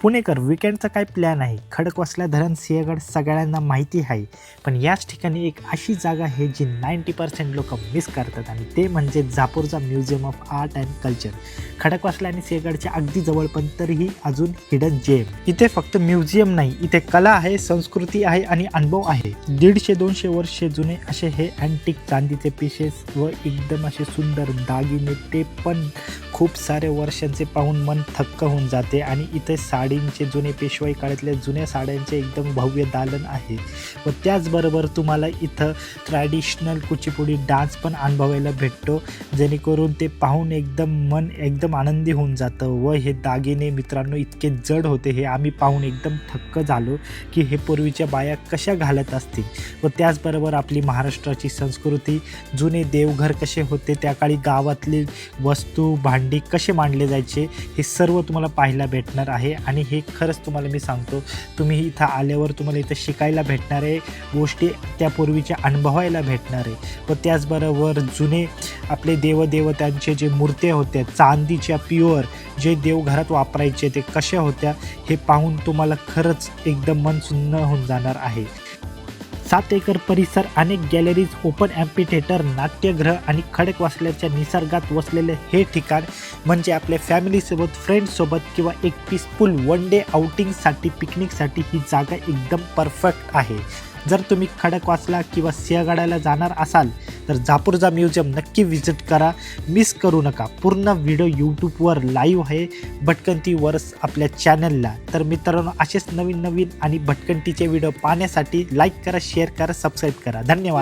पुणेकर वीकेंडचा काय प्लॅन आहे? खडकवासला धरण सिंहगड सगळ्यांना माहिती आहे, पण याच ठिकाणी एक अशी जागा आहे जी 90% लोक मिस करतात आणि ते म्हणजे झापूरचा museum of art and culture. Khadakwasla आणि सिंहगडच्या अगदी जवळ, पण तरीही अजून हिडन जेम. इथे फक्त म्युझियम नाही, इथे कला आहे, संस्कृती आहे आणि अनुभव आहे. 150-200 वर्षे जुने असे हे अँटिक चांदीचे पीसेस व एकदम असे सुंदर दागिने, ते पण खूप सारे वर्षांचे पाहून मन थक्क होऊन जाते. आणि इथे साडींचे जुने पेशवाई काळातल्या जुन्या साड्यांचे एकदम भव्य दालन आहे व त्याचबरोबर तुम्हाला इथं ट्रॅडिशनल कुचिपुडी डान्स पण अनुभवायला भेटतो, जेणेकरून ते पाहून मन एकदम आनंदी होऊन जातं. व हे दागिने मित्रांनो इतके जड होते, हे आम्ही पाहून एकदम थक्क झालो की हे पूर्वीच्या बाया कशा घालत असतील. व त्याचबरोबर आपली महाराष्ट्राची संस्कृती, जुने देवघर कसे होते, त्या काळी गावातली वस्तू भांडी कसे मांडले जायचे, हे सर्व तुम्हाला पाहायला भेटणार आहे. आणि हे खरंच तुम्हाला मी सांगतो, तुम्ही इथं आल्यावर तुम्हाला इथं शिकायला भेटणार आहे गोष्टी, त्यापूर्वीच्या अनुभवायला भेटणार आहे. व त्याचबरोबर जुने आपले देवदेवतांचे जे मूर्त्या होत्या चांदीच्या प्युअर, जे देवघरात वापरायचे, ते कशा होत्या हे पाहून तुम्हाला खरंच एकदम मन सुन्न होऊन जाणार आहे. 7 एकर परिसर, अनेक गॅलरीज, ओपन ॲम्फीथिएटर, नाट्यगृह आणि खडकवासल्याच्या निसर्गात वसलेले हे ठिकाण म्हणजे आपल्या फॅमिलीसोबत, फ्रेंड्ससोबत किंवा एक पीसफुल वन डे आउटिंगसाठी, पिकनिकसाठी ही जागा एकदम परफेक्ट आहे. जर तुम्ही खडकवासला किंवा सिंहगडाला जाणार असाल तर झापूरचा म्युझियम नक्की व्हिजिट करा, मिस करू नका. पूर्ण व्हिडिओ यूट्यूबवर लाईव्ह आहे, भटकंतीवर आपल्या चॅनलला. तर मित्रांनो, असेच नवीन आणि भटकंतीचे व्हिडिओ पाहण्यासाठी लाईक करा, शेअर करा, सबस्क्राईब करा. धन्यवाद.